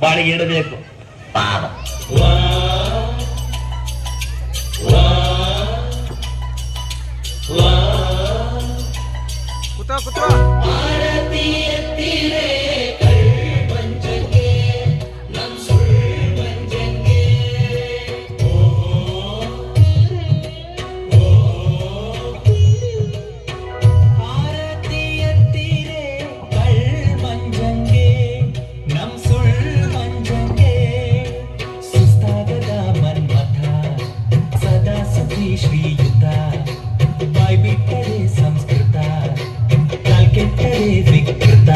ಬಾಳಿಗೆ ಇಡಬೇಕು. ಶ್ರೀಯುತ ಬಾಯ್ ಬಿಟ್ಟರೆ ಸಂಸ್ಕೃತ ಕೆಟ್ಟರೆ ವಿಕೃತ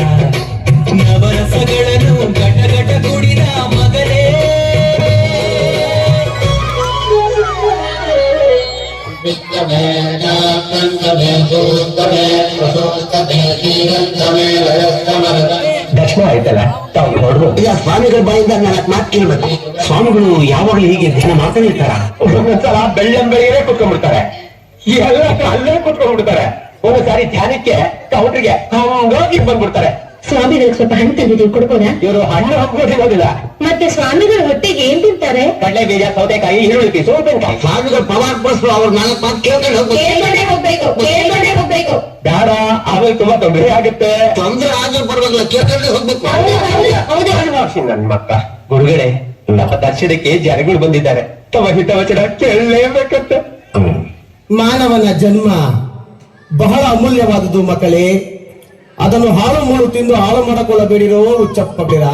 ನವರಸಗಳನ್ನು ಘಟ ಘಟ ಕುಡಿದ ಮಗನೇ ದರ್ಶನ ಆಯ್ತಲ್ಲ ತಾವು ಹೊರಡು. ಸ್ವಾಮಿಗಳ ಬಾಯಿಂದ ನಾಲ್ಕು ಮಾತು ಕೇಳ್ಬೇಕು. ಸ್ವಾಮಿಗಳು ಯಾವಾಗಲೂ ಹೀಗೆ ಧ್ಯಾನ ಮಾತಾಡಿರ್ತಾರ? ಒಂದೊಂದ್ಸಲ ಬೆಳ್ಳಂಬೆಳಿಯೇ ಕುತ್ಕೊಂಡ್ಬಿಡ್ತಾರೆ, ಎಲ್ಲ ಅಲ್ಲೇ ಕುತ್ಕೊಂಡ್ಬಿಡ್ತಾರೆ. ಒಂದೊಂದ್ಸಾರಿ ಧ್ಯಾನಕ್ಕೆ ಕೌಂಟ್ರಿಗೆ ಹೋಗಿ ಬಂದ್ಬಿಡ್ತಾರೆ. ಸ್ವಾಮಿಗಳಿಗೆ ಸ್ವಲ್ಪ ಹಣ್ಣು ತಂದಿದ್ದೀವಿ, ಕೊಡ್ಬೋದಾ? ಇವರು ಹಣ್ಣು ಹಾಕೋದಿರೋದಿಲ್ಲ. ಮತ್ತೆ ಸ್ವಾಮಿಗಳ ಹೊಟ್ಟೆಗೆ ಏನ್ ತಿಂತಾರೆ? ಕಡಲೆ ಬೀಜ, ಸೌತೆಕಾಯಿ, ಈರುಳ್ಳಿ, ಸೋತೆಕಾಯಿ. ಸ್ವಾಮಿಗಳು ಪವಾರ್ ಬಸ್ ಅವ್ರ ನಾಲ್ಕು ಮಾತು ಕೇಳ್ಕೊಂಡು ಹೋಗ್ಬೇಕು. ಬೇಡ, ಆಮೇಲೆ ತುಂಬಾ ತೊಂದರೆ ಆಗುತ್ತೆ. ತೊಂದರೆ ಆದ್ರೂ ಪರವಾಗಿಲ್ಲ, ಕೇಳ್ಕೊಂಡೆ ಹೋಗ್ಬೇಕು. ನನ್ನ ಮಕ್ಕ ಗುರುಗಳೇ, ನಮ್ಮ ದರ್ಶನಕ್ಕೆ ಜನಗಳು ಬಂದಿದ್ದಾರೆ, ತಮ್ಮ ಹಿತವಚನ ಕೇಳಲೇಬೇಕಂತ. ಮಾನವನ ಜನ್ಮ ಬಹಳ ಅಮೂಲ್ಯವಾದುದು ಮಕ್ಕಳೇ. ಅದನ್ನು ಹಾಳು ಮೂಳು ತಿಂದು ಹಾಳು ಮಾಡಿಕೊಳ್ಳಬೇಡಿರೋ ಹುಚ್ಚಪ್ಪ ಬಿರ.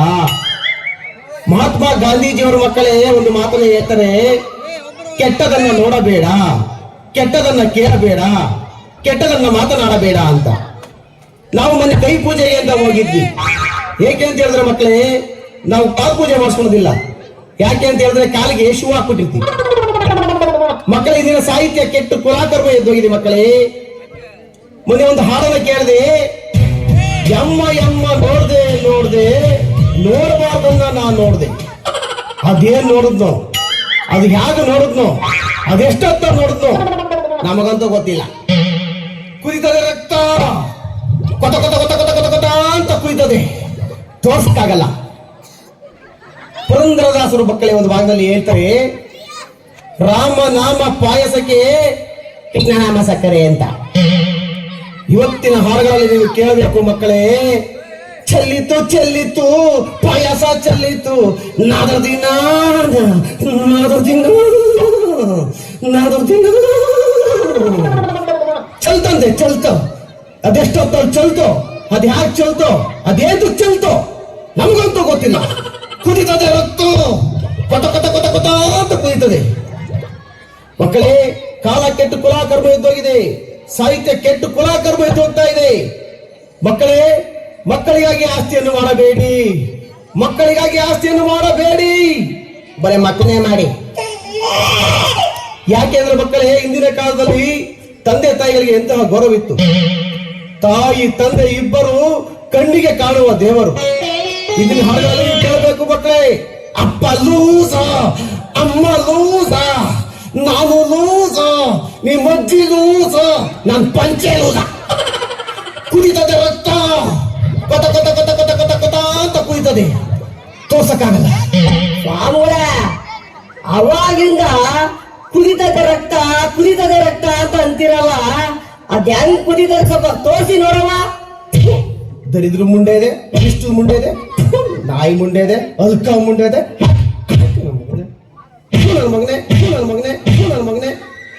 ಮಹಾತ್ಮ ಗಾಂಧೀಜಿಯವರ ಮಕ್ಕಳೇ ಒಂದು ಮಾತನ್ನು ಹೇಳ್ತಾರೆ, ಕೆಟ್ಟದನ್ನ ನೋಡಬೇಡ, ಕೆಟ್ಟದನ್ನ ಕೇಳಬೇಡ, ಕೆಟ್ಟದನ್ನ ಮಾತನಾಡಬೇಡ ಅಂತ. ನಾವು ಮೊನ್ನೆ ಕೈ ಪೂಜೆಗೆ ಅಂತ ಹೋಗಿದ್ವಿ. ಏಕೆ ಅಂತ ಹೇಳಿದ್ರೆ ಮಕ್ಕಳೇ, ನಾವು ಕಾಲು ಪೂಜೆ ಮಾಡಿಸ್ಕೊಳ್ಳೋದಿಲ್ಲ. ಯಾಕೆ ಅಂತ ಹೇಳಿದ್ರೆ ಕಾಲಿಗೆ ಶೂ ಹಾಕ್ಬಿಟ್ಟಿರ್ತೀವಿ. ಮಕ್ಕಳೇ, ಇದೀನ ಸಾಹಿತ್ಯ ಕೆಟ್ಟು ಕುಲಾಕರ್ಮ ಎದ್ದೋಗಿದೆ ಮಕ್ಕಳೇ. ಮೊನ್ನೆ ಒಂದು ಹಾಡನ್ನ ಕೇಳಿದೆ, ಯಮ್ಮ ಯಮ್ಮ ನೋಡ್ದೆ ನೋಡಬಾರ್ದನ್ನ ನಾನ್ ನೋಡ್ದೆ. ಅದೇನ್ ನೋಡಿದ್ನೋ, ಅದು ಹೇಗೆ ನೋಡಿದ್ನೋ, ಅದೆಷ್ಟೊತ್ತ ನೋಡಿದ್ನೋ ನಮಗಂತೂ ಗೊತ್ತಿಲ್ಲ. ಕುದಿತದೆ ರಕ್ತ, ಕೊತ ಕೊತ ಕೊತ ಕೊತ ಕೊತ ಕೊತ ಅಂತ ಕುದಿತದೆ, ತೋರ್ಸಕ್ಕಾಗಲ್ಲ. ಪುರಂದರದಾಸರು ಮಕ್ಕಳೇ ಒಂದು ಭಾಗದಲ್ಲಿ ಹೇಳ್ತಾರೆ, ರಾಮನಾಮ ಪಾಯಸಕ್ಕೆ ಕೃಷ್ಣನಾಮ ಸಕ್ಕರೆ ಅಂತ. ಇವತ್ತಿನ ಹಾಡುಗಳಲ್ಲಿ ನೀವು ಕೇಳಬೇಕು ಮಕ್ಕಳೇ, ಚೆಲ್ಲಿತು ಪಾಯಸ ಚೆಲ್ಲಿತು, ನಾದರ್ದಿನ ಚಲ್ತಂತೆ ಚಲ್ತೋ, ಅದೆಷ್ಟೊತ್ತ ಚಲ್ತೋ, ಅದ್ ಹ್ಯಾಕ್ ಚಲ್ತೋ, ಅದೇದು ಚಲ್ತೋ ನಮ್ಗಂತೂ ಗೊತ್ತಿಲ್ಲ. ಕುದಿತದೆ ರಕ್ತ, ಕೊತ ಕೊತ ಕೊತ ಕೊತ ಅಂತ ಕುದಿತದೆ. ಮಕ್ಕಳೇ, ಕಾಲ ಕೆಟ್ಟು ಕುಲಾಕರ್ಮ ಎದ್ದೋಗಿದೆ, ಸಾಹಿತ್ಯ ಕೆಟ್ಟು ಕುಲಾಕರ್ಮ ಎದ್ದು ಹೋಗ್ತಾ ಇದೆ. ಮಕ್ಕಳೇ, ಮಕ್ಕಳಿಗಾಗಿ ಆಸ್ತಿಯನ್ನು ಮಾಡಬೇಡಿ, ಮಕ್ಕಳಿಗಾಗಿ ಆಸ್ತಿಯನ್ನು ಮಾಡಬೇಡಿ, ಬರೀ ಮಕ್ಕಳನ್ನೇ ಮಾಡಿ. ಯಾಕೆಂದ್ರೆ ಮಕ್ಕಳೇ, ಹಿಂದಿನ ಕಾಲದಲ್ಲಿ ತಂದೆ ತಾಯಿಗಳಿಗೆ ಎಂತಹ ಗೌರವಿತ್ತು. ತಾಯಿ ತಂದೆ ಇಬ್ಬರು ಕಣ್ಣಿಗೆ ಕಾಣುವ ದೇವರು. ಇದನ್ನ ಹಾಡುಗಳಲ್ಲಿ ಕೇಳಬೇಕು ಮಕ್ಕಳೇ. ಅಪ್ಪ ಲೂಸ, ಅಮ್ಮ ಲೂಸ, ನಾನು ಲೂಸ, ನಿಮ್ಮ ಅಜ್ಜಿ ಲೂಸ, ನಾನು ಪಂಚೆ ಲೂಸ. ಕುದಿತದೆ ರಕ್ತ, ಕೊತ ಕೊತ ಕೊತ ಕೊತ ಕೊತ ಕೊತ ಅಂತ ಕುದಿತದೆ, ತೋರ್ಸಕ್ಕಾಗಲ್ಲ. ಸ್ವಾಮಿಗಳ ಅವಾಗಿಂದ ಕುದಿತದೆ ರಕ್ತ ಅಂತ ಅಂತಿರಲ್ಲ, ಅದ್ ಹೆಂಗ್ ಕುದಿತದೆ ಸ್ವಲ್ಪ ತೋರಿಸಿ ನೋಡವ. ದರಿದ್ರ ಮುಂಡೆ ಇದೆ, ಇಷ್ಟು ಮುಂಡೆ ಇದೆ, ನಾಯಿ ಮುಂಡೆ ಇದೆ, ಅಲ್ಕ ಮುಂಡೆ ಇದೆ. ನನ್ನ ಮಗನೆ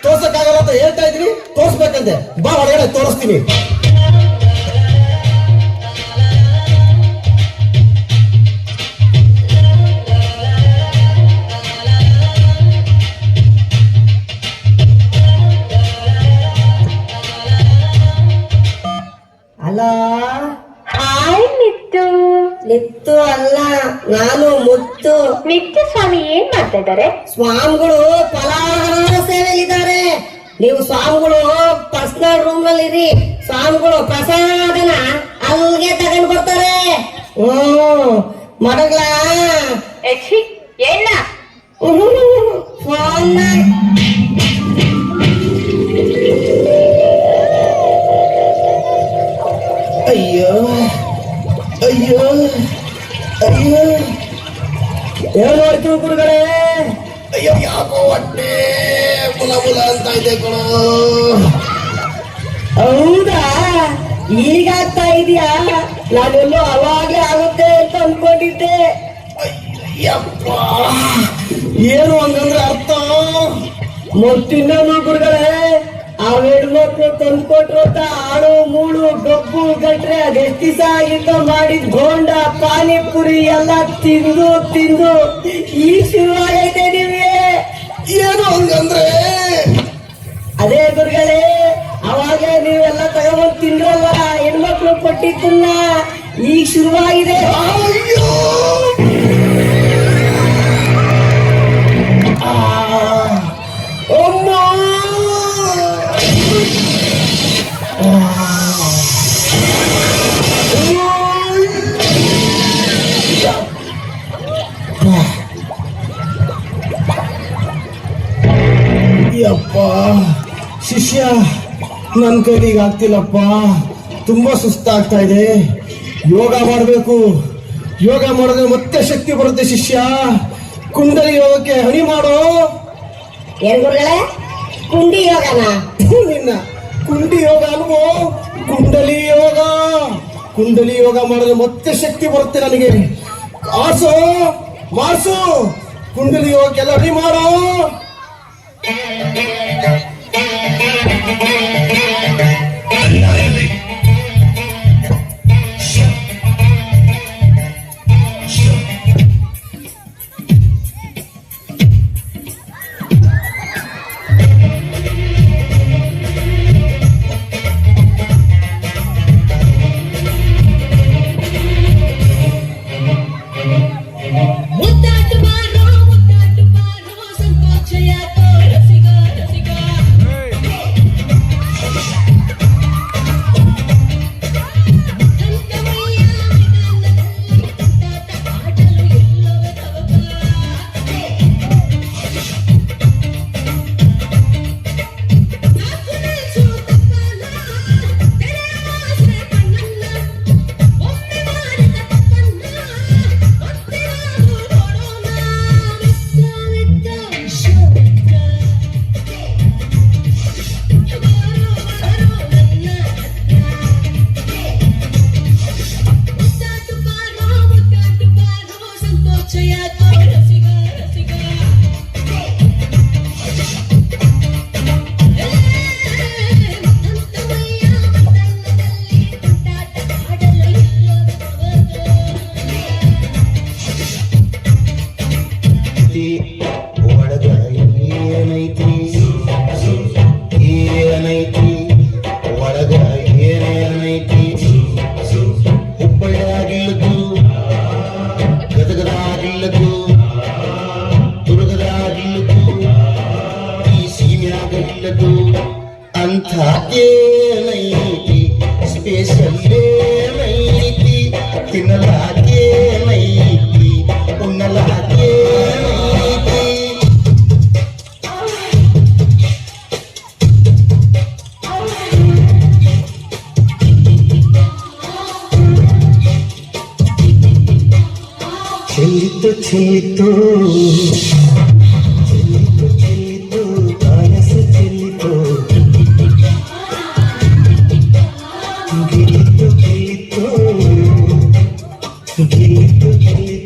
ತೋರ್ಸಕ್ಕಾಗಲ್ಲ ಅಂತ ಹೇಳ್ತಾ ಇದ್ರಿ, ತೋರ್ಸ್ಬೇಕಂತೆ. ಬಾ ಹೊರಗಡೆ ತೋರಿಸ್ತೀನಿ. ಅಲ್ಲ, ನಿತ್ತು ಅಲ್ಲ, ನಾನು ಮುತ್ತು. ನಿತ್ಯ ಸ್ವಾಮಿ ಏನ್ ಮಾಡ್ತಾ ಇದ್ದಾರೆ? ಸ್ವಾಮಿಗಳು ಫಲಾಹಾರ ಸೇವೆಯಲ್ಲಿದ್ದಾರೆ. ನೀವು ಸ್ವಾಮಿಗಳು ಪರ್ಸನಲ್ ರೂಮ್ ನಲ್ಲಿ ಇರಿ. ಸ್ವಾಮಿಗಳು ಪ್ರಸಾದನ ಅಲ್ಲಿಗೆ ತಗೊಂಡು ಬರ್ತಾರೆ. ಮಡಗ್ಲ ಏನ ಫೋನ್ ಅಯ್ಯೋ ಅಯ್ಯೋ ಅಯ್ಯೋ ಏನ್ ಮಾಡ್ತೀವಿ ಗುರುಗಳೇ? ಅಯ್ಯೋ ಯಾಕೋ ಹೊಟ್ಟೆ ಮುಲ ಮುಲ ಅಂತ ಇದೆ ಕಣೋ. ಹೌದಾ, ಈಗ ಆಗ್ತಾ ಇದೆಯಾ? ನಾನೆಲ್ಲೋ ಅವಾಗ್ಲೇ ಆಗುತ್ತೆ ಅಂತ ಅನ್ಕೊಂಡಿದ್ದೆ. ಅಯ್ಯಪ್ಪ, ಏನು ಹಂಗಂದ್ರೆ ಅರ್ಥ? ಮತ್ತಿನ್ನೊಂದು ಗುರುಗಳೇ, ಆ ಹೆಣ್ಮಕ್ಳು ತಂದ್ಕೊಟ್ರು ಅಂತ ಆಳು ಮೂಳು ಗಬ್ಬು ಗಟ್ರೆ ಅದೆಷ್ಟು ದಿವಸ ಆಗಿಂದ ಮಾಡಿದ್ ಗೋಂಡ ಪಾನಿಪುರಿ ಎಲ್ಲ ತಿಂದು ತಿಂದು ಈಗ ಶುರುವಾಗೈತೆ ನಿಮ್ಗೆ. ಏನು ಹಂಗಂದ್ರೆ? ಅದೇ ಗುರುಗಳೇ, ಅವಾಗ ನೀವೆಲ್ಲ ತಗೊಂಡ್ ತಿಂದ್ರಲ್ಲ ಹೆಣ್ಮಕ್ಳು ಕೊಟ್ಟಿದ್ದನ್ನ, ಈಗ ಶುರುವಾಗಿದೆ. ಅಯ್ಯೋ ಅಮ್ಮ, ಯಪ್ಪ ಶಿಷ್ಯ, ನನ್ನ ಕೈಲಿಗೆ ಆಗ್ತಿಲ್ಲಪ್ಪ, ತುಂಬಾ ಸುಸ್ತಾಗ್ತಾ ಇದೆ. ಯೋಗ ಮಾಡಬೇಕು, ಯೋಗ ಮಾಡಿದ್ರೆ ಮತ್ತೆ ಶಕ್ತಿ ಬರುತ್ತೆ ಶಿಷ್ಯ. ಕುಂಡಲಿ ಯೋಗಕ್ಕೆ ಹಣಿ ಮಾಡೋ. ಏನ್ ಗುರುಗಳೇ, ಕುಂಡಿ ಯೋಗನ? ನಿನ್ನ ಕುಂಡಿ ಯೋಗ ಅಲ್ವೋ, ಕುಂಡಲಿ ಯೋಗ. ಕುಂಡಲಿ ಯೋಗ ಮಾಡಿದ್ರೆ ಮತ್ತೆ ಶಕ್ತಿ ಬರುತ್ತೆ ನನಗೆ. ಆಸು ಮಾಸು, ಕುಂಡಲಿ ಯೋಗಕ್ಕೆಲ್ಲ ಹಣಿ ಮಾಡೋ. ಅಂತ ಏನೈತಿ ಸ್ಪೆಷಲ್ ಏನೈತಿ, ತಿನ್ನಲಾಗೇನೈತಿ ಉಣ್ಣಲಾಗೇನೈತಿ. ಚೆಲ್ಲಿತು ಚೆಲ್ಲಿತು ಚೆಲ್ಲಿತು ಚೆಲ್ಲಿತು ಕಾಯಸು ಚೆಲ್ಲಿತು, ಗೆಲ್ಲಿತು ಗೆಲ್ಲಿತು ಗೆಲ್ಲಿತು ಗೆಲ್ಲಿತು.